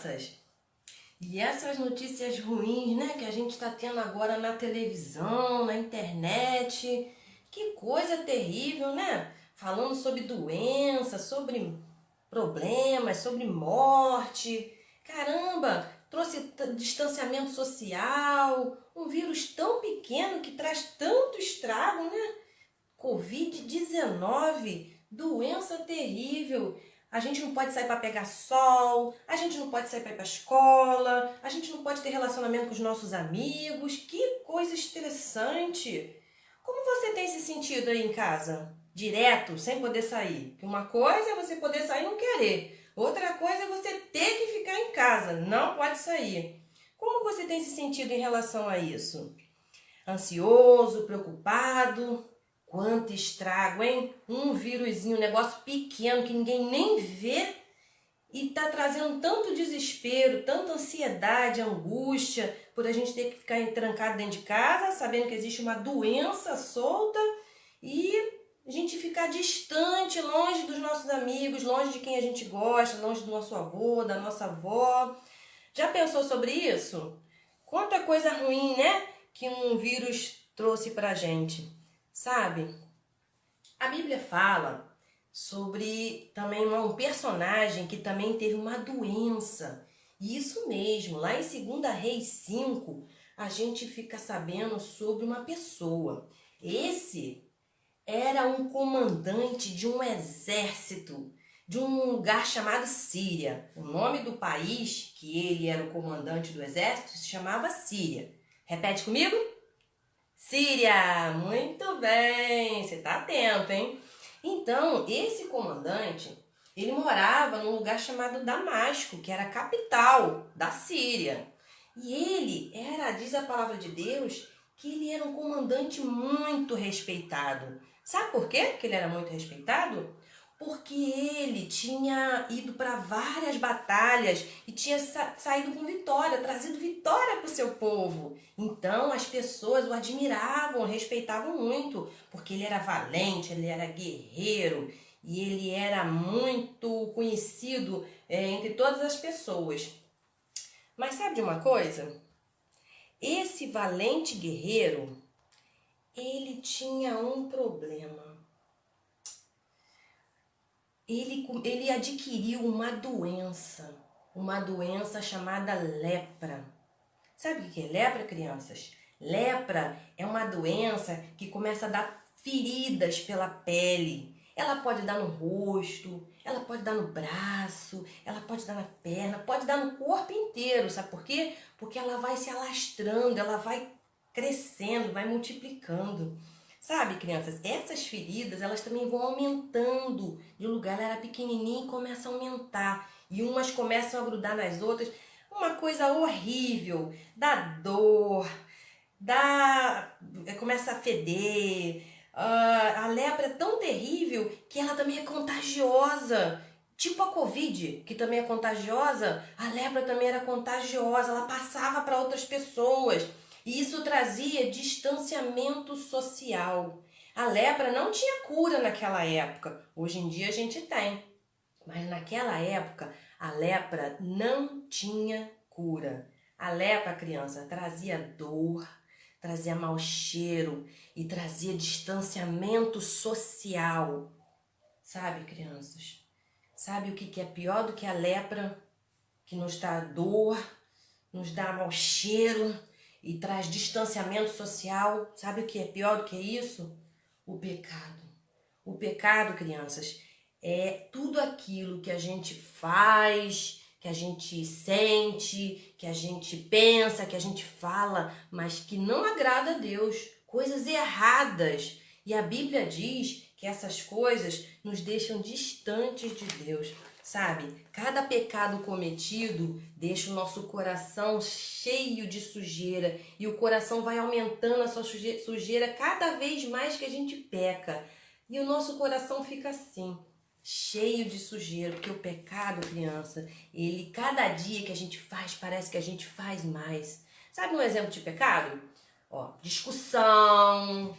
crianças? E essas notícias ruins, né, que a gente está tendo agora na televisão, na internet, que coisa terrível, né? Falando sobre doença, sobre problemas, sobre morte. Caramba, trouxe distanciamento social, um vírus tão pequeno que traz tanto estrago, né? Covid-19, doença terrível. A gente não pode sair para pegar sol, a gente não pode sair para ir para a escola, a gente não pode ter relacionamento com os nossos amigos. Que coisa estressante! Como você tem se sentido aí em casa? Direto, sem poder sair? Que uma coisa é você poder sair e não querer. Outra coisa é você ter que ficar em casa, não pode sair. Como você tem se sentido em relação a isso? Ansioso, preocupado? Quanto estrago, hein? Um vírusinho, um negócio pequeno que ninguém nem vê e tá trazendo tanto desespero, tanta ansiedade, angústia, por a gente ter que ficar trancado dentro de casa, sabendo que existe uma doença solta e a gente ficar distante, longe dos nossos amigos, longe de quem a gente gosta, longe do nosso avô, da nossa avó. Já pensou sobre isso? Quanta coisa ruim, né, que um vírus trouxe pra gente. Sabe, a Bíblia fala sobre também um personagem que também teve uma doença. E isso mesmo, lá em 2 Reis 5, a gente fica sabendo sobre uma pessoa. Esse era um comandante de um exército, de um lugar chamado Síria. O nome do país que ele era o comandante do exército se chamava Síria. Repete comigo? Síria, muito bem, você tá atento, hein? Então, esse comandante, ele morava num lugar chamado Damasco, que era a capital da Síria. E ele era, diz a palavra de Deus, que ele era um comandante muito respeitado. Sabe por quê que ele era muito respeitado? Porque ele tinha ido para várias batalhas e tinha saído com vitória, trazido vitória para o seu povo. Então as pessoas o admiravam, respeitavam muito, porque ele era valente, ele era guerreiro e ele era muito conhecido entre todas as pessoas. Mas sabe de uma coisa? Esse valente guerreiro, ele tinha um problema. Ele adquiriu uma doença chamada lepra. Sabe o que é lepra, crianças? Lepra é uma doença que começa a dar feridas pela pele. Ela pode dar no rosto, ela pode dar no braço, ela pode dar na perna, pode dar no corpo inteiro. Sabe por quê? Porque ela vai se alastrando, ela vai crescendo, vai multiplicando. Sabe, crianças, essas feridas, elas também vão aumentando de lugar. Ela era pequenininha e começa a aumentar. E umas começam a grudar nas outras. Uma coisa horrível, dá dor, começa a feder. A lepra é tão terrível que ela também é contagiosa. Tipo a Covid, que também é contagiosa, a lepra também era contagiosa. Ela passava para outras pessoas. E isso trazia distanciamento social. A lepra não tinha cura naquela época. Hoje em dia a gente tem. Mas naquela época a lepra não tinha cura. A lepra, criança, trazia dor, trazia mau cheiro e trazia distanciamento social. Sabe, crianças? Sabe o que é pior do que a lepra? Que nos dá dor, nos dá mau cheiro e traz distanciamento social. Sabe o que é pior do que isso? O pecado. O pecado, crianças, é tudo aquilo que a gente faz, que a gente sente, que a gente pensa, que a gente fala, mas que não agrada a Deus. Coisas erradas. E a Bíblia diz que essas coisas nos deixam distantes de Deus. Sabe, cada pecado cometido deixa o nosso coração cheio de sujeira e o coração vai aumentando a sua sujeira cada vez mais que a gente peca. E o nosso coração fica assim, cheio de sujeira, porque o pecado, criança, ele cada dia que a gente faz, parece que a gente faz mais. Sabe um exemplo de pecado? Discussão,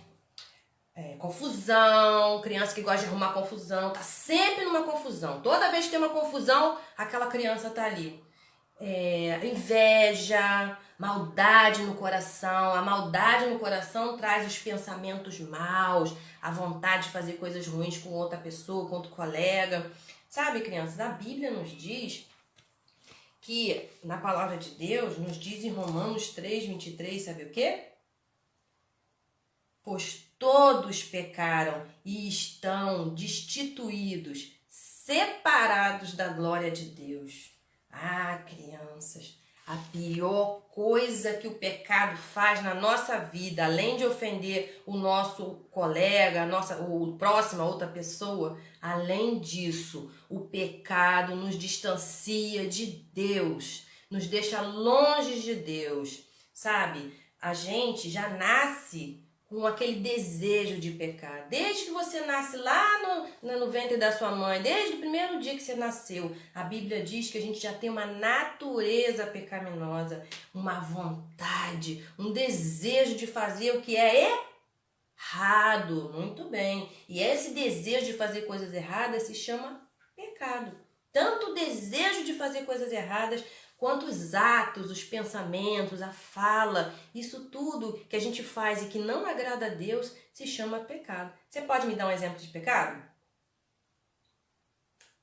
confusão, criança que gosta de arrumar confusão, tá sempre numa confusão. Toda vez que tem uma confusão, aquela criança tá ali. inveja, maldade no coração. A maldade no coração traz os pensamentos maus, a vontade de fazer coisas ruins com outra pessoa, com outro colega. Sabe, crianças, a Bíblia nos diz que, na palavra de Deus, nos diz em Romanos 3:23, sabe o quê? Pois todos pecaram e estão destituídos, separados da glória de Deus. Ah, crianças, a pior coisa que o pecado faz na nossa vida, além de ofender o nosso colega, o próximo, a outra pessoa, além disso, o pecado nos distancia de Deus, nos deixa longe de Deus, sabe? A gente já nasce com aquele desejo de pecar. Desde que você nasce lá no ventre da sua mãe, desde o primeiro dia que você nasceu, a Bíblia diz que a gente já tem uma natureza pecaminosa, uma vontade, um desejo de fazer o que é errado. Muito bem. E esse desejo de fazer coisas erradas se chama pecado. Tanto o desejo de fazer coisas erradas, quanto os atos, os pensamentos, a fala, isso tudo que a gente faz e que não agrada a Deus se chama pecado. Você pode me dar um exemplo de pecado?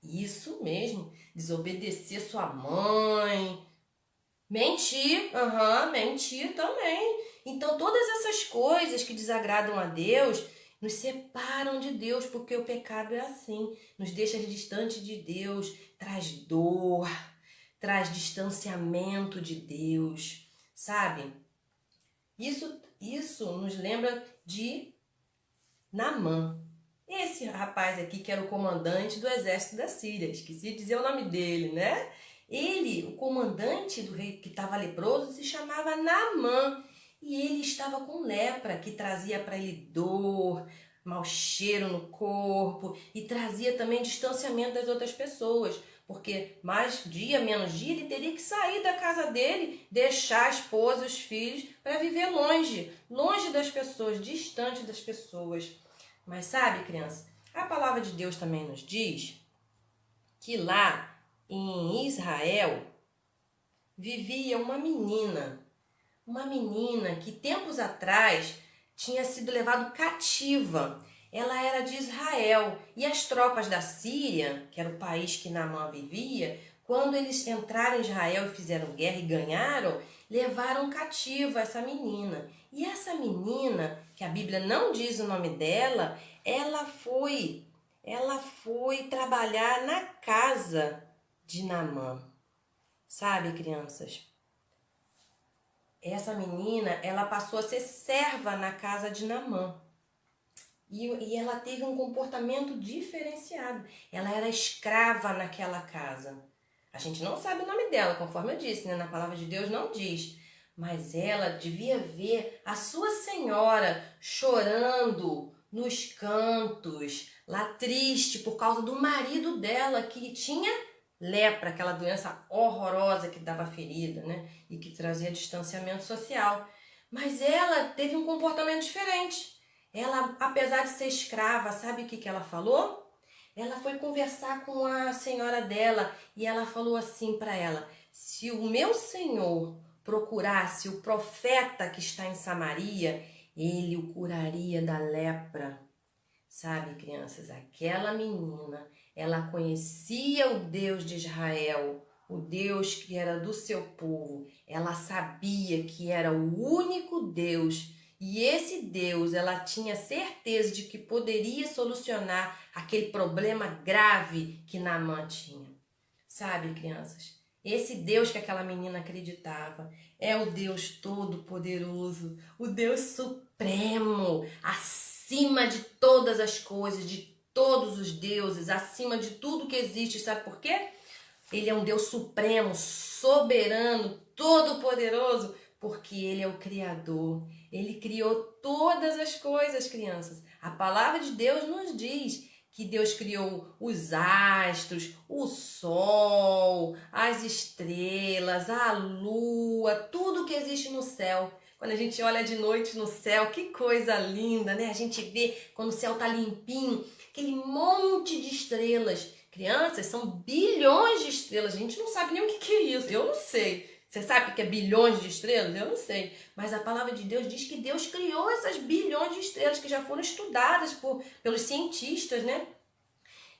Isso mesmo, desobedecer sua mãe, mentir, mentir também. Então todas essas coisas que desagradam a Deus nos separam de Deus, porque o pecado é assim, nos deixa distante de Deus, traz dor, traz distanciamento de Deus, sabe? Isso nos lembra de Naamã. Esse rapaz aqui que era o comandante do exército da Síria, esqueci de dizer o nome dele, né? Ele, o comandante do rei que estava leproso, se chamava Naamã. E ele estava com lepra, que trazia para ele dor, mau cheiro no corpo e trazia também distanciamento das outras pessoas. Porque mais dia, menos dia, ele teria que sair da casa dele, deixar a esposa e os filhos para viver longe das pessoas, distante das pessoas. Mas sabe, criança, a palavra de Deus também nos diz que lá em Israel vivia uma menina que tempos atrás tinha sido levada cativa. Ela era de Israel e as tropas da Síria, que era o país que Naamã vivia, quando eles entraram em Israel e fizeram guerra e ganharam, levaram cativa essa menina. E essa menina, que a Bíblia não diz o nome dela, ela foi trabalhar na casa de Naamã. Sabe, crianças? Essa menina, ela passou a ser serva na casa de Naamã. E ela teve um comportamento diferenciado. Ela era escrava naquela casa. A gente não sabe o nome dela, conforme eu disse, né? Na palavra de Deus não diz. Mas ela devia ver a sua senhora chorando nos cantos, lá triste por causa do marido dela que tinha lepra, aquela doença horrorosa que dava ferida, né? E que trazia distanciamento social. Mas ela teve um comportamento diferente. Ela, apesar de ser escrava, sabe o que ela falou? Ela foi conversar com a senhora dela e ela falou assim para ela: se o meu senhor procurasse o profeta que está em Samaria, ele o curaria da lepra. Sabe, crianças, aquela menina, ela conhecia o Deus de Israel, o Deus que era do seu povo. Ela sabia que era o único Deus. E esse Deus, ela tinha certeza de que poderia solucionar aquele problema grave que Naamã tinha. Sabe, crianças? Esse Deus que aquela menina acreditava é o Deus Todo-Poderoso, o Deus Supremo, acima de todas as coisas, de todos os deuses, acima de tudo que existe. Sabe por quê? Ele é um Deus supremo, soberano, todo-poderoso, porque Ele é o Criador. Ele criou todas as coisas, crianças. A palavra de Deus nos diz que Deus criou os astros, o sol, as estrelas, a lua, tudo que existe no céu. Quando a gente olha de noite no céu, que coisa linda, né? A gente vê quando o céu tá limpinho, aquele monte de estrelas Crianças, são bilhões de estrelas. A gente não sabe nem o que é isso. Eu não sei. Você sabe o que é bilhões de estrelas? Eu não sei. Mas a palavra de Deus diz que Deus criou essas bilhões de estrelas que já foram estudadas pelos cientistas, né?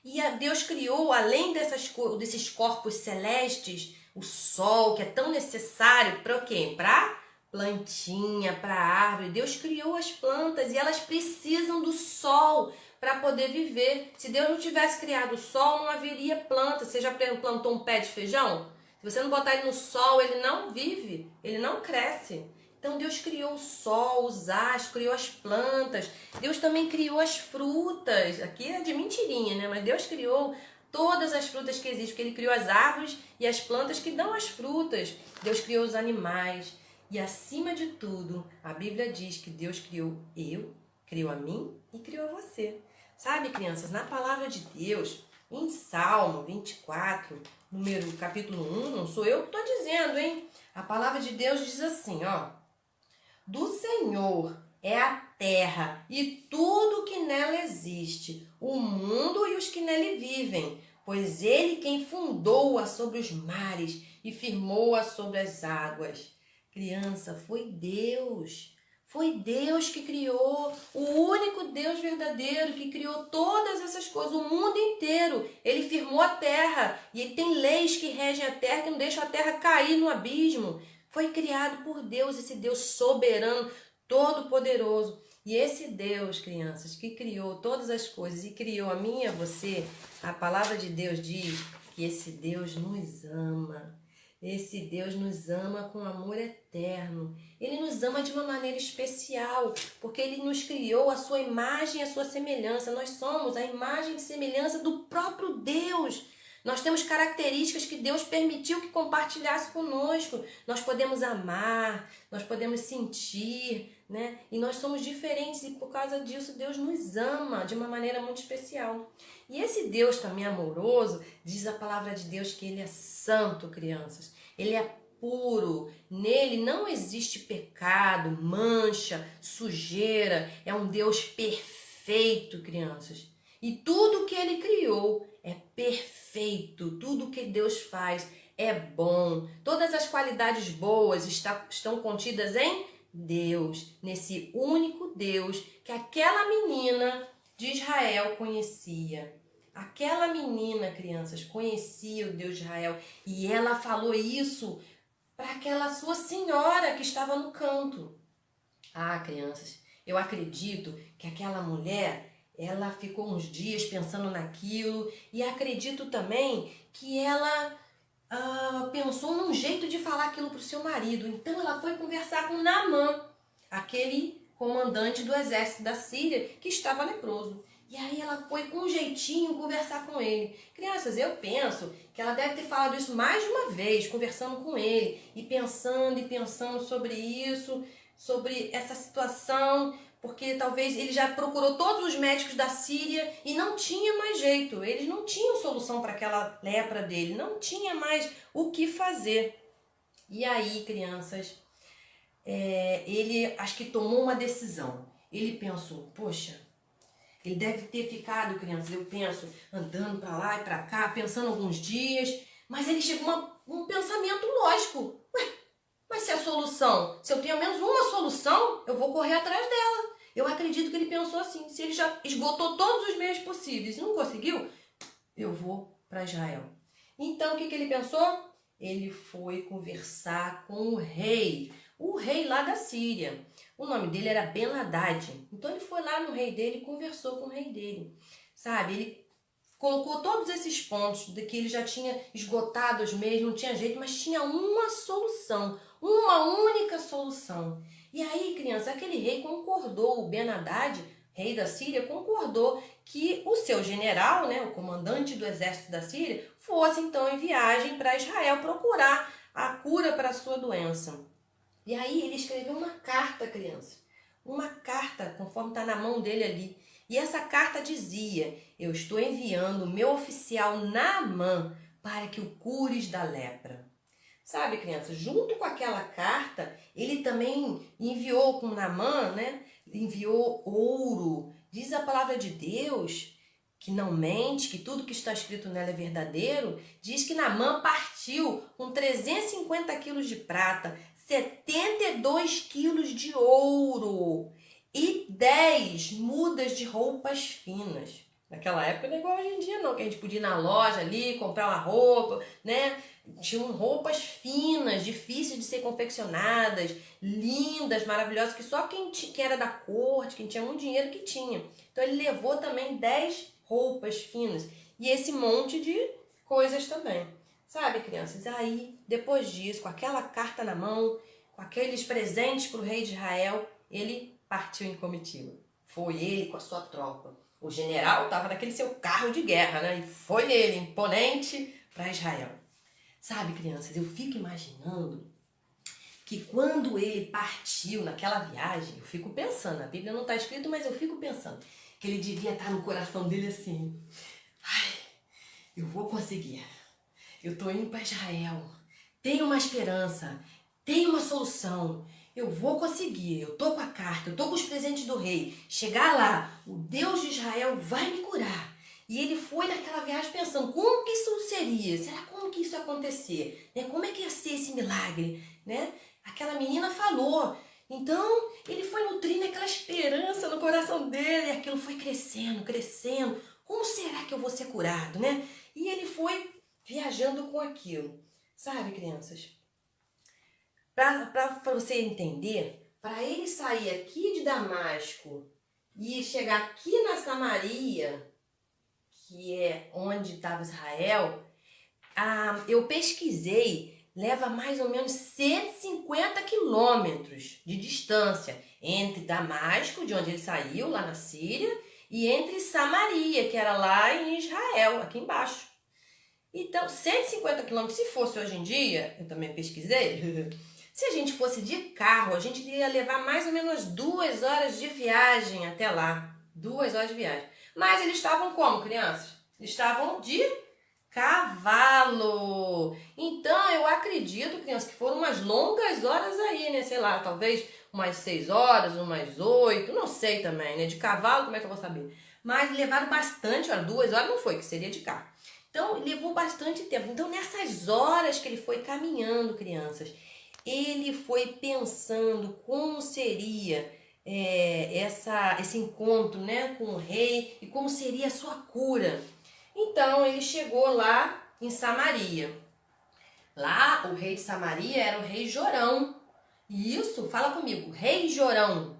E Deus criou, além desses corpos celestes, o sol, que é tão necessário para o quê? Para plantinha, para árvore. Deus criou as plantas e elas precisam do sol para poder viver. Se Deus não tivesse criado o sol, não haveria planta. Você já plantou um pé de feijão? Se você não botar ele no sol, ele não vive, ele não cresce. Então Deus criou o sol, os astros, criou as plantas. Deus também criou as frutas. Aqui é de mentirinha, né? Mas Deus criou todas as frutas que existem, porque Ele criou as árvores e as plantas que dão as frutas. Deus criou os animais. E acima de tudo, a Bíblia diz que Deus criou criou a mim e criou você. Sabe, crianças, na palavra de Deus, em Salmo 24, capítulo 1, não sou eu que estou dizendo, hein? A palavra de Deus diz assim, ó. Do Senhor é a terra e tudo que nela existe, o mundo e os que nele vivem, pois Ele quem fundou-a sobre os mares e firmou-a sobre as águas. Criança, foi Deus. Foi Deus que criou, o único Deus verdadeiro que criou todas essas coisas, o mundo inteiro. Ele firmou a terra e ele tem leis que regem a terra, que não deixam a terra cair no abismo. Foi criado por Deus, esse Deus soberano, todo-poderoso. E esse Deus, crianças, que criou todas as coisas e criou a mim e a você, a palavra de Deus diz que esse Deus nos ama. Esse Deus nos ama com amor eterno. Ele nos ama de uma maneira especial, porque Ele nos criou a sua imagem e a sua semelhança. Nós somos a imagem e semelhança do próprio Deus. Nós temos características que Deus permitiu que compartilhasse conosco. Nós podemos amar, nós podemos sentir, né? E nós somos diferentes e por causa disso Deus nos ama de uma maneira muito especial. E esse Deus também amoroso, diz a palavra de Deus que Ele é santo, crianças. Ele é puro, nele não existe pecado, mancha, sujeira. É um Deus perfeito, crianças. E tudo que Ele criou é perfeito, tudo que Deus faz é bom. Todas as qualidades boas estão contidas em Deus, nesse único Deus que aquela menina de Israel conhecia. Aquela menina, crianças, conhecia o Deus de Israel e ela falou isso para aquela sua senhora que estava no canto. Ah, crianças, eu acredito que aquela mulher, ela ficou uns dias pensando naquilo e acredito também que ela pensou num jeito de falar aquilo para o seu marido. Então ela foi conversar com Naamã, aquele comandante do exército da Síria que estava leproso. E aí ela foi com um jeitinho conversar com ele. Crianças, eu penso que ela deve ter falado isso mais de uma vez, conversando com ele e pensando sobre isso, sobre essa situação, porque talvez ele já procurou todos os médicos da Síria e não tinha mais jeito. Eles não tinham solução para aquela lepra dele, não tinha mais o que fazer. E aí, crianças, ele acho que tomou uma decisão. Ele pensou, poxa, ele deve ter ficado, crianças, eu penso, andando para lá e para cá, pensando alguns dias, mas ele chegou a um pensamento lógico. Ué, mas se a solução, se eu tenho ao menos uma solução, eu vou correr atrás dela. Eu acredito que ele pensou assim, se ele já esgotou todos os meios possíveis e não conseguiu, eu vou para Israel. Então, o que ele pensou? Ele foi conversar com o rei lá da Síria. O nome dele era Ben-Hadad. Então ele foi lá no rei dele e conversou com o rei dele. Sabe, ele colocou todos esses pontos de que ele já tinha esgotado os meios, não tinha jeito, mas tinha uma solução, uma única solução. E aí, criança, aquele rei concordou, o Ben-Hadad, rei da Síria, concordou que o seu general, né, o comandante do exército da Síria, fosse então em viagem para Israel procurar a cura para a sua doença. E aí ele escreveu uma carta, criança. Uma carta, conforme está na mão dele ali. E essa carta dizia, eu estou enviando o meu oficial Naamã para que o cures da lepra. Sabe, criança, junto com aquela carta, ele também enviou com Naamã, né? Enviou ouro. Diz a palavra de Deus que não mente, que tudo que está escrito nela é verdadeiro, diz que Naamã partiu com 350 quilos de prata, 72 quilos de ouro e 10 mudas de roupas finas. Naquela época não é igual hoje em dia não, que a gente podia ir na loja ali, comprar uma roupa, né? Tinham roupas finas, difíceis de ser confeccionadas, lindas, maravilhosas, que só quem era da corte, quem tinha muito dinheiro que tinha. Então ele levou também 10 roupas finas e esse monte de coisas também. Sabe, crianças? Aí, depois disso, com aquela carta na mão, com aqueles presentes para o rei de Israel, ele partiu em comitiva. Foi ele com a sua tropa. O general estava naquele seu carro de guerra, né? E foi ele, imponente, para Israel. Sabe, crianças, eu fico imaginando que quando ele partiu naquela viagem, eu fico pensando, a Bíblia não está escrito, mas eu fico pensando, que ele devia estar no coração dele assim, ai, eu vou conseguir, eu estou indo para Israel, tem uma esperança, tem uma solução, eu vou conseguir, eu estou com a carta, eu estou com os presentes do rei, chegar lá, o Deus de Israel vai me curar. E ele foi naquela viagem pensando, como que isso seria? Será como que isso ia acontecer? Né? Como é que ia ser esse milagre? Né? Aquela menina falou. Então, ele foi nutrindo aquela esperança no coração dele. E aquilo foi crescendo, crescendo. Como será que eu vou ser curado? Né? E ele foi viajando com aquilo. Sabe, crianças? Para você entender, para ele sair aqui de Damasco e chegar aqui na Samaria, que é onde estava Israel, eu pesquisei, leva mais ou menos 150 quilômetros de distância entre Damasco, de onde ele saiu, lá na Síria, e entre Samaria, que era lá em Israel, aqui embaixo. Então, 150 quilômetros, se fosse hoje em dia, eu também pesquisei, se a gente fosse de carro, a gente iria levar mais ou menos 2 horas de viagem até lá. 2 horas de viagem. Mas eles estavam como, crianças? Eles estavam de cavalo. Então, eu acredito, crianças, que foram umas longas horas aí, né? Sei lá, talvez umas 6 horas, umas 8, não sei também, né? De cavalo, como é que eu vou saber? Mas levaram bastante, olha, 2 horas não foi, que seria de carro. Então, levou bastante tempo. Então, nessas horas que ele foi caminhando, crianças, ele foi pensando como seria esse encontro, né, com o rei e como seria a sua cura. Então ele chegou lá em Samaria. Lá o rei de Samaria era o rei Jorão. Isso, fala comigo, rei Jorão.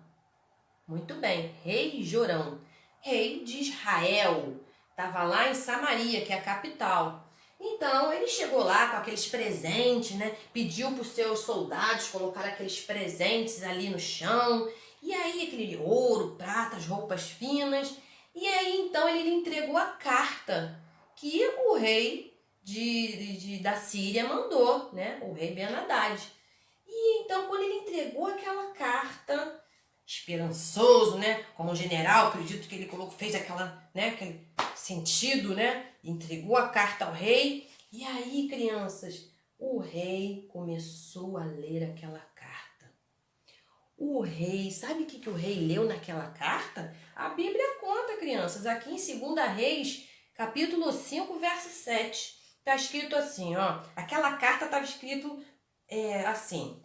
Muito bem, rei Jorão, rei de Israel. Estava lá em Samaria, que é a capital. Então ele chegou lá com aqueles presentes, né? Pediu para os seus soldados colocar aqueles presentes ali no chão. E aí aquele ouro, pratas, roupas finas. E aí então ele entregou a carta que o rei da Síria mandou, né? O rei Ben-Hadad. E então quando ele entregou aquela carta, esperançoso, né? Como general, acredito que ele fez aquele sentido, né? Entregou a carta ao rei. E aí, crianças, o rei começou a ler aquela carta. O rei, sabe o que o rei leu naquela carta? A Bíblia conta, crianças, aqui em 2 Reis, capítulo 5, verso 7. Está escrito assim, ó. Aquela carta estava escrito assim.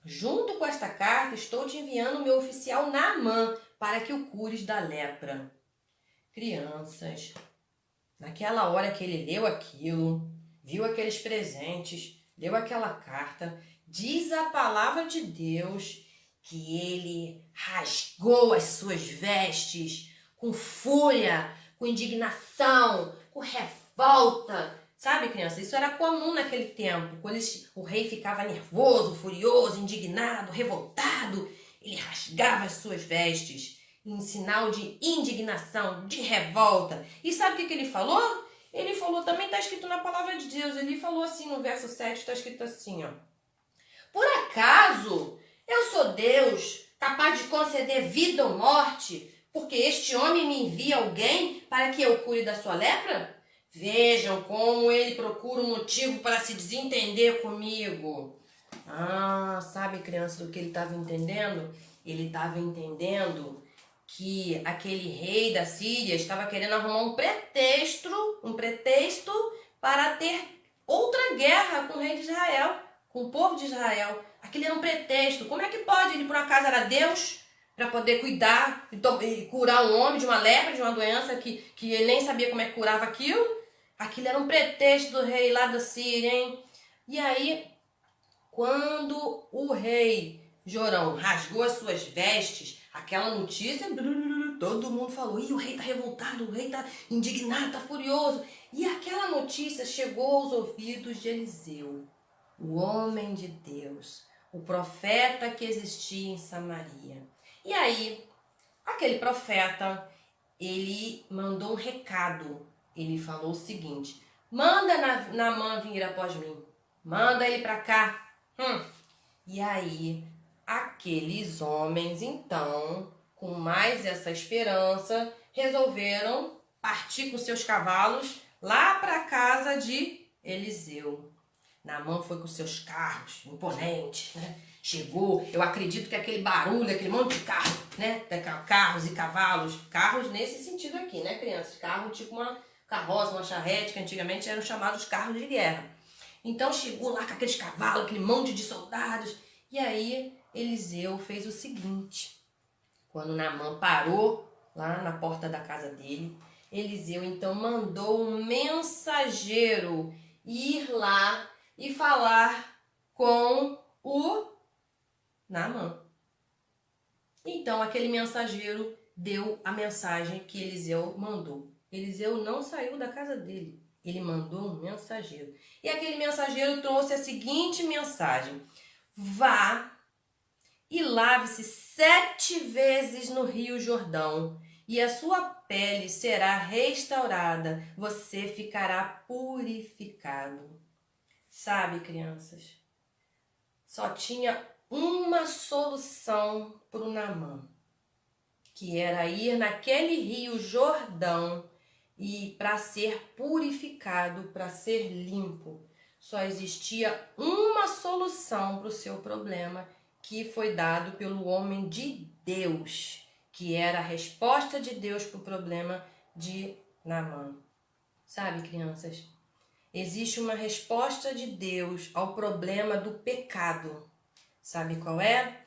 Junto com esta carta, estou te enviando o meu oficial Naamã para que o cures da lepra. Crianças, naquela hora que ele leu aquilo, viu aqueles presentes, leu aquela carta, diz a palavra de Deus que ele rasgou as suas vestes com fúria, com indignação, com revolta. Sabe, criança, isso era comum naquele tempo. Quando o rei ficava nervoso, furioso, indignado, revoltado, ele rasgava as suas vestes em sinal de indignação, de revolta. E sabe o que ele falou? Ele falou, também está escrito na palavra de Deus, ele falou assim no verso 7, está escrito assim, ó. Por acaso eu sou Deus, capaz de conceder vida ou morte, porque este homem me envia alguém para que eu cure da sua lepra? Vejam como ele procura um motivo para se desentender comigo. Sabe, criança, o que ele estava entendendo? Ele estava entendendo que aquele rei da Síria estava querendo arrumar um pretexto para ter outra guerra com o rei de Israel, com o povo de Israel. Aquele era um pretexto. Como é que pode? Ele por acaso era Deus para poder cuidar e curar um homem de uma lepra, de uma doença que ele nem sabia como é que curava aquilo? Aquilo era um pretexto do rei lá da Síria, hein? E aí, quando o rei Jorão rasgou as suas vestes, aquela notícia, todo mundo falou, ih, o rei tá revoltado, o rei tá indignado, tá furioso. E aquela notícia chegou aos ouvidos de Eliseu, o homem de Deus, o profeta que existia em Samaria. E aí, aquele profeta, ele mandou um recado. Ele falou o seguinte, manda Naamã vir após mim, manda ele pra cá. E aí, aqueles homens, então, com mais essa esperança, resolveram partir com seus cavalos lá para a casa de Eliseu. Naamã foi com seus carros imponentes, né? Chegou, eu acredito que aquele barulho, aquele monte de carro, né? Carros e cavalos, carros nesse sentido aqui, né, crianças? Carro tipo uma carroça, uma charrete, que antigamente eram chamados carros de guerra. Então chegou lá com aqueles cavalos, aquele monte de soldados. E aí Eliseu fez o seguinte. Quando Naamã parou lá na porta da casa dele, Eliseu então mandou um mensageiro ir lá e falar com o Naamã. Então aquele mensageiro deu a mensagem que Eliseu mandou. Eliseu não saiu da casa dele. Ele mandou um mensageiro. E aquele mensageiro trouxe a seguinte mensagem. Vá e lave-se 7 vezes no Rio Jordão, e a sua pele será restaurada. Você ficará purificado. Sabe, crianças? Só tinha uma solução para o Naamã, que era ir naquele Rio Jordão e para ser purificado, para ser limpo. Só existia uma solução para o seu problema, que foi dado pelo homem de Deus, que era a resposta de Deus para o problema de Naamã. Sabe, crianças? Existe uma resposta de Deus ao problema do pecado. Sabe qual é?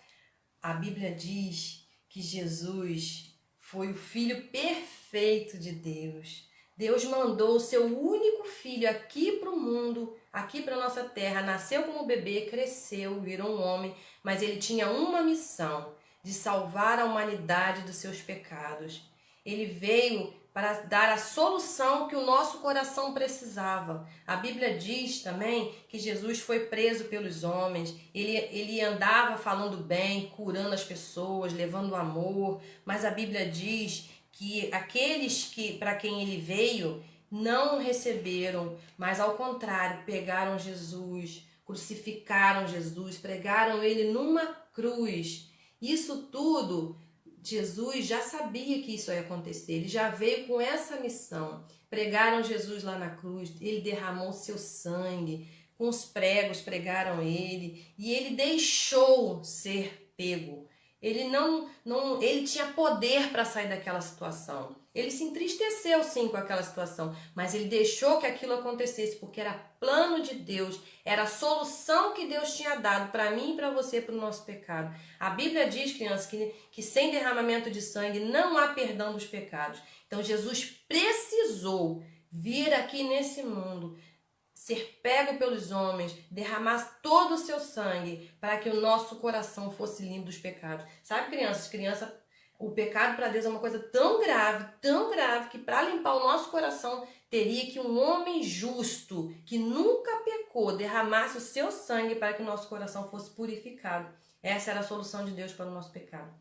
A Bíblia diz que Jesus foi o Filho perfeito de Deus. Deus mandou o seu único filho aqui para o mundo, aqui para a nossa terra, nasceu como bebê, cresceu, virou um homem, mas ele tinha uma missão, de salvar a humanidade dos seus pecados. Ele veio para dar a solução que o nosso coração precisava. A Bíblia diz também que Jesus foi preso pelos homens, ele andava falando bem, curando as pessoas, levando amor, mas a Bíblia diz que aqueles para quem ele veio não receberam, mas ao contrário, pegaram Jesus, crucificaram Jesus, pregaram ele numa cruz. Isso tudo, Jesus já sabia que isso ia acontecer, ele já veio com essa missão. Pregaram Jesus lá na cruz, ele derramou seu sangue, com os pregos pregaram ele, e ele deixou ser pego. Ele tinha poder para sair daquela situação. Ele se entristeceu sim com aquela situação, mas ele deixou que aquilo acontecesse porque era plano de Deus, era a solução que Deus tinha dado para mim e para você, para o nosso pecado. A Bíblia diz, crianças, que sem derramamento de sangue não há perdão dos pecados. Então Jesus precisou vir aqui nesse mundo, ser pego pelos homens, derramar todo o seu sangue para que o nosso coração fosse limpo dos pecados. Sabe, criança, o pecado para Deus é uma coisa tão grave, que para limpar o nosso coração teria que um homem justo, que nunca pecou, derramasse o seu sangue para que o nosso coração fosse purificado. Essa era a solução de Deus para o nosso pecado.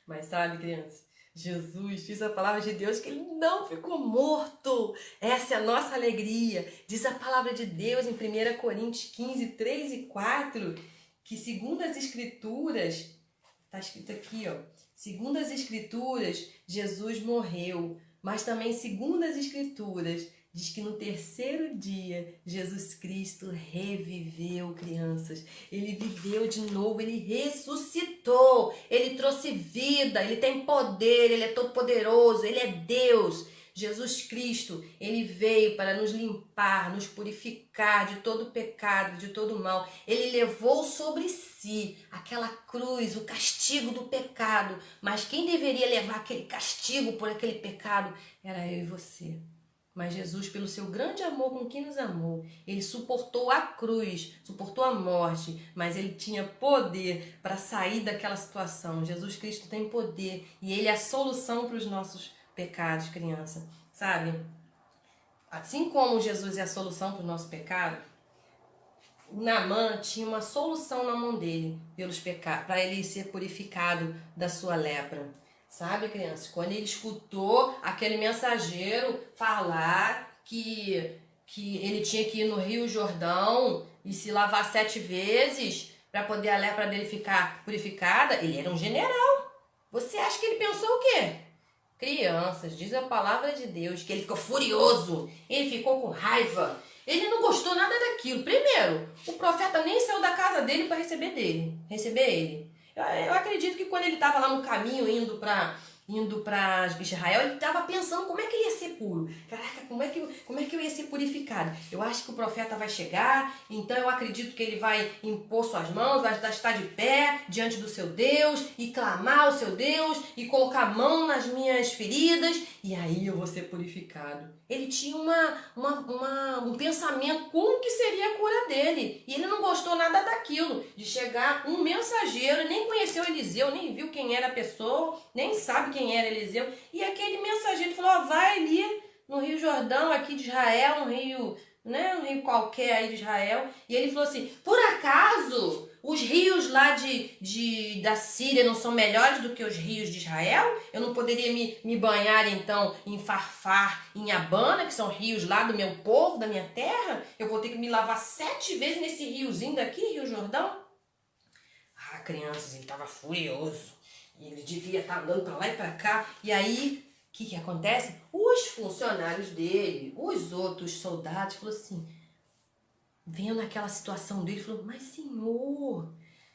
Mas sabe, criança, Jesus diz a palavra de Deus que ele não ficou morto. Essa é a nossa alegria. Diz a palavra de Deus em 1 Coríntios 15, 3 e 4, que segundo as Escrituras, está escrito aqui, ó, segundo as Escrituras, Jesus morreu, mas também segundo as Escrituras, diz que no terceiro dia, Jesus Cristo reviveu, crianças. Ele viveu de novo, ele ressuscitou, ele trouxe vida, ele tem poder, ele é todo poderoso, ele é Deus. Jesus Cristo, ele veio para nos limpar, nos purificar de todo pecado, de todo mal. Ele levou sobre si aquela cruz, o castigo do pecado. Mas quem deveria levar aquele castigo por aquele pecado era eu e você. Mas Jesus, pelo seu grande amor com quem nos amou, ele suportou a cruz, suportou a morte, mas ele tinha poder para sair daquela situação. Jesus Cristo tem poder e ele é a solução para os nossos pecados, criança, sabe? Assim como Jesus é a solução para o nosso pecado, o Naamã tinha uma solução na mão dele pelos pecados, para ele ser purificado da sua lepra. Sabe, criança? Quando ele escutou aquele mensageiro falar que ele tinha que ir no Rio Jordão e se lavar 7 vezes para poder a lepra dele ficar purificada, ele era um general. Você acha que ele pensou o quê? Crianças, diz a palavra de Deus que ele ficou furioso, ele ficou com raiva, ele não gostou nada daquilo. Primeiro, o profeta nem saiu da casa dele para receber ele. Eu acredito que quando ele estava lá no caminho indo para Israel, ele estava pensando como é que ele ia ser puro. Caraca, como é que eu ia ser purificado? Eu acho que o profeta vai chegar, então eu acredito que ele vai impor suas mãos, vai estar de pé diante do seu Deus e clamar ao seu Deus e colocar a mão nas minhas feridas e aí eu vou ser purificado. Ele tinha um pensamento como que seria a cura dele e ele não gostou nada daquilo, de chegar um mensageiro, nem conheceu Eliseu, nem viu quem era a pessoa, nem sabe quem era Eliseu, e aquele mensageiro falou, vai ali no Rio Jordão, aqui de Israel, um rio qualquer aí de Israel, e ele falou assim, por acaso os rios lá da Síria não são melhores do que os rios de Israel? Eu não poderia me banhar então em Farfar, em Abana, que são rios lá do meu povo, da minha terra? Eu vou ter que me lavar 7 vezes nesse riozinho daqui, Rio Jordão? Ah, crianças, ele estava furioso. Ele devia estar andando para lá e para cá. E aí, o que acontece? Os funcionários dele, os outros soldados, falaram assim, vendo aquela situação dele, falou, mas senhor,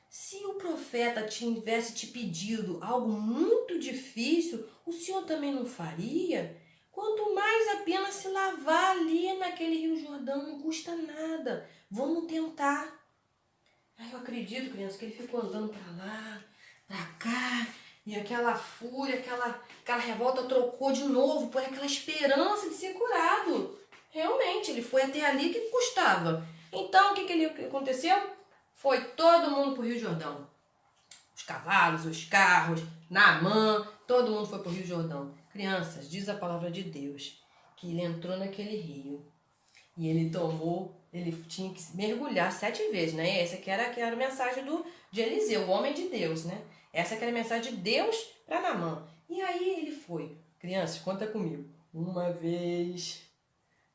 se o profeta tivesse te pedido algo muito difícil, o senhor também não faria? Quanto mais apenas se lavar ali naquele Rio Jordão, não custa nada. Vamos tentar. Aí eu acredito, criança, que ele ficou andando para lá, para cá, e aquela fúria, aquela revolta trocou de novo por aquela esperança de ser curado. Realmente, ele foi até ali, que custava. Então, o que aconteceu? Foi todo mundo para o Rio Jordão. Os cavalos, os carros, Naamã, todo mundo foi para o Rio Jordão. Crianças, diz a palavra de Deus, que ele entrou naquele rio e ele tinha que mergulhar 7 vezes, né? Essa que era a mensagem de Eliseu, o homem de Deus, né? Essa que era a mensagem de Deus para Naamã. E aí ele foi. Crianças, conta comigo. 1 vez,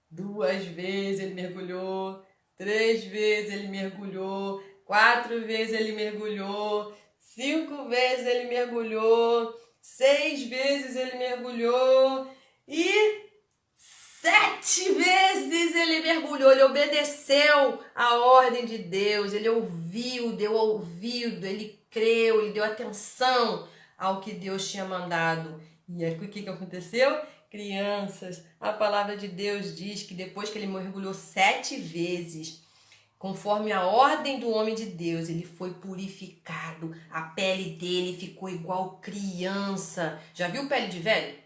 2 vezes ele mergulhou, 3 vezes ele mergulhou, 4 vezes ele mergulhou, 5 vezes ele mergulhou, 6 vezes ele mergulhou e 7 vezes ele mergulhou, ele obedeceu a ordem de Deus, ele ouviu, deu ouvido, ele creu, ele deu atenção ao que Deus tinha mandado. E aí o que aconteceu? Crianças, a palavra de Deus diz que depois que ele mergulhou 7 vezes, conforme a ordem do homem de Deus, ele foi purificado, a pele dele ficou igual criança. Já viu pele de velho?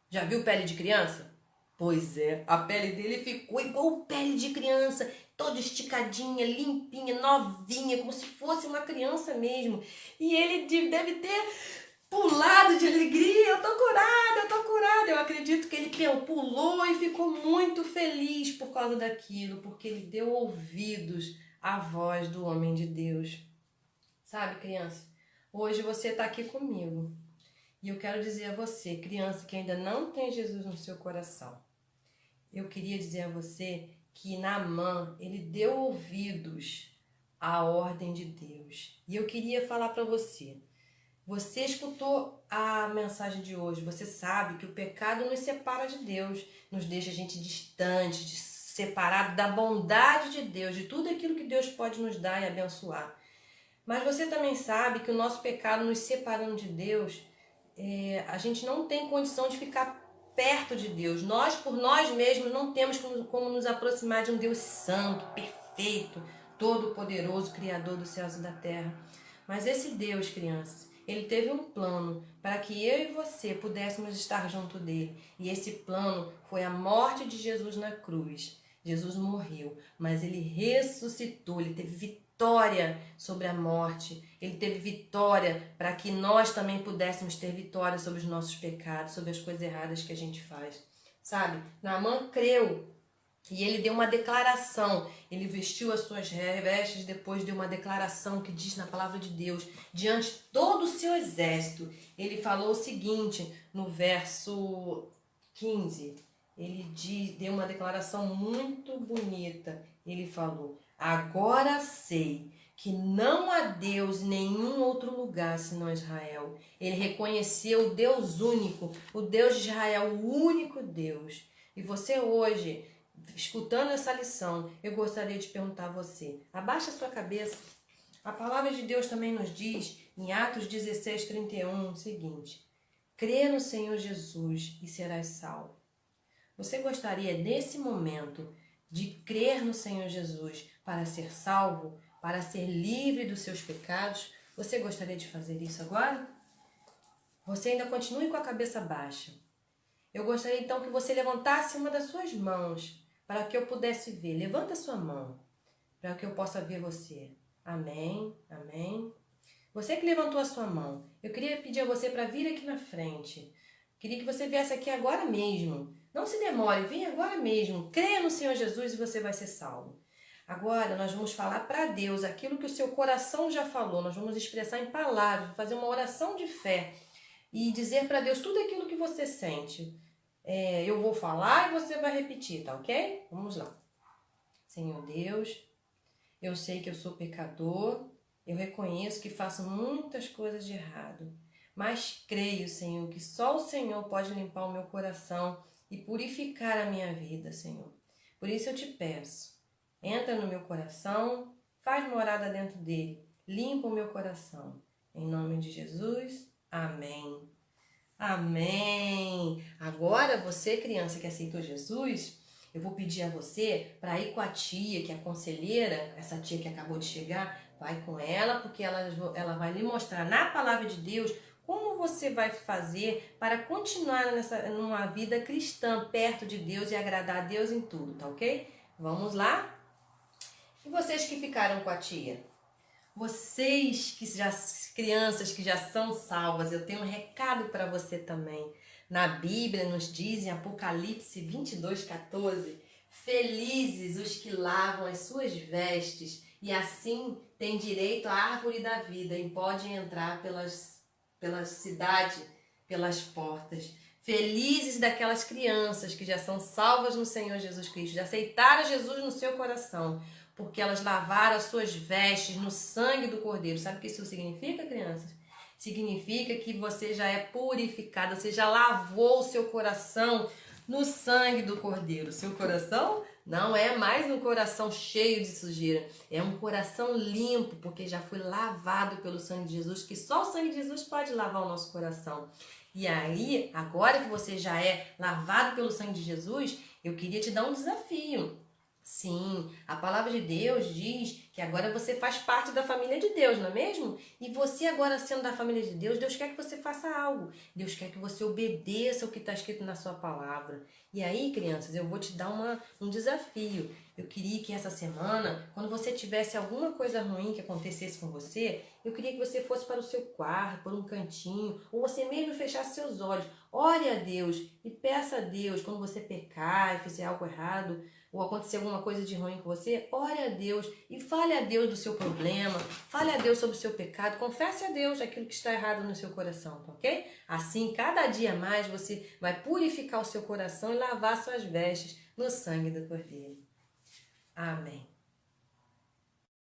Já viu pele de criança? Pois é, a pele dele ficou igual pele de criança, toda esticadinha, limpinha, novinha, como se fosse uma criança mesmo. E ele deve ter pulado de alegria, eu tô curada. Eu acredito que ele pulou e ficou muito feliz por causa daquilo, porque ele deu ouvidos à voz do homem de Deus. Sabe, criança, hoje você está aqui comigo. E eu quero dizer a você, criança que ainda não tem Jesus no seu coração, eu queria dizer a você que Naamã, ele deu ouvidos à ordem de Deus. E eu queria falar para você, Você escutou a mensagem de hoje, você sabe que o pecado nos separa de Deus, nos deixa a gente distante, separado da bondade de Deus, de tudo aquilo que Deus pode nos dar e abençoar. Mas você também sabe que o nosso pecado nos separando de Deus, a gente não tem condição de ficar perto de Deus. Nós, por nós mesmos, não temos como nos aproximar de um Deus santo, perfeito, todo-poderoso, Criador dos céus e da terra. Mas esse Deus, crianças, ele teve um plano para que eu e você pudéssemos estar junto dele. E esse plano foi a morte de Jesus na cruz. Jesus morreu, mas ele ressuscitou, ele teve vitória sobre a morte. Ele teve vitória para que nós também pudéssemos ter vitória sobre os nossos pecados, sobre as coisas erradas que a gente faz. Sabe? Naamã creu. E ele deu uma declaração, ele vestiu as suas vestes, depois deu uma declaração que diz na palavra de Deus, diante de todo o seu exército. Ele falou o seguinte, no verso 15, deu uma declaração muito bonita. Ele falou, agora sei que não há Deus em nenhum outro lugar senão Israel. Ele reconheceu o Deus único, o Deus de Israel, o único Deus. E você hoje, escutando essa lição, eu gostaria de perguntar a você, abaixa a sua cabeça. A palavra de Deus também nos diz, em Atos 16:31, o seguinte, crê no Senhor Jesus e serás salvo. Você gostaria, nesse momento, de crer no Senhor Jesus para ser salvo, para ser livre dos seus pecados? Você gostaria de fazer isso agora? Você ainda continue com a cabeça baixa. Eu gostaria então que você levantasse uma das suas mãos, para que eu pudesse ver. Levanta a sua mão, para que eu possa ver você. Amém, amém. Você que levantou a sua mão, eu queria pedir a você para vir aqui na frente. Queria que você viesse aqui agora mesmo. Não se demore, vem agora mesmo. Creia no Senhor Jesus e você vai ser salvo. Agora nós vamos falar para Deus aquilo que o seu coração já falou. Nós vamos expressar em palavras, fazer uma oração de fé e dizer para Deus tudo aquilo que você sente. Eu vou falar e você vai repetir, tá ok? Vamos lá. Senhor Deus, eu sei que eu sou pecador, eu reconheço que faço muitas coisas de errado, mas creio, Senhor, que só o Senhor pode limpar o meu coração e purificar a minha vida, Senhor. Por isso eu te peço, entra no meu coração, faz morada dentro dele, limpa o meu coração. Em nome de Jesus, amém. Amém! Agora você, criança que aceitou Jesus, eu vou pedir a você para ir com a tia, que é a conselheira, essa tia que acabou de chegar, vai com ela, porque ela vai lhe mostrar na palavra de Deus como você vai fazer para continuar numa vida cristã, perto de Deus e agradar a Deus em tudo, tá ok? Vamos lá? E vocês que ficaram com a tia? Vocês crianças que já são salvas, eu tenho um recado para você também. Na Bíblia nos diz em Apocalipse 22:14, felizes os que lavam as suas vestes e assim têm direito à árvore da vida e podem entrar pela cidade, pelas portas. Felizes daquelas crianças que já são salvas no Senhor Jesus Cristo, já aceitaram Jesus no seu coração, porque elas lavaram as suas vestes no sangue do Cordeiro. Sabe o que isso significa, crianças? Significa que você já é purificada, você já lavou o seu coração no sangue do Cordeiro. Seu coração não é mais um coração cheio de sujeira, é um coração limpo, porque já foi lavado pelo sangue de Jesus, que só o sangue de Jesus pode lavar o nosso coração. E aí, agora que você já é lavado pelo sangue de Jesus, eu queria te dar um desafio. Sim, a palavra de Deus diz que agora você faz parte da família de Deus, não é mesmo? E você agora sendo da família de Deus, Deus quer que você faça algo. Deus quer que você obedeça o que está escrito na sua palavra. E aí, crianças, eu vou te dar um desafio. Eu queria que essa semana, quando você tivesse alguma coisa ruim que acontecesse com você, eu queria que você fosse para o seu quarto, por um cantinho, ou você mesmo fechasse seus olhos. Ore a Deus e peça a Deus, quando você pecar e fizer algo errado, ou acontecer alguma coisa de ruim com você, ore a Deus e fale a Deus do seu problema, fale a Deus sobre o seu pecado, confesse a Deus aquilo que está errado no seu coração, tá ok? Assim, cada dia mais você vai purificar o seu coração e lavar suas vestes no sangue do Cordeiro. Amém.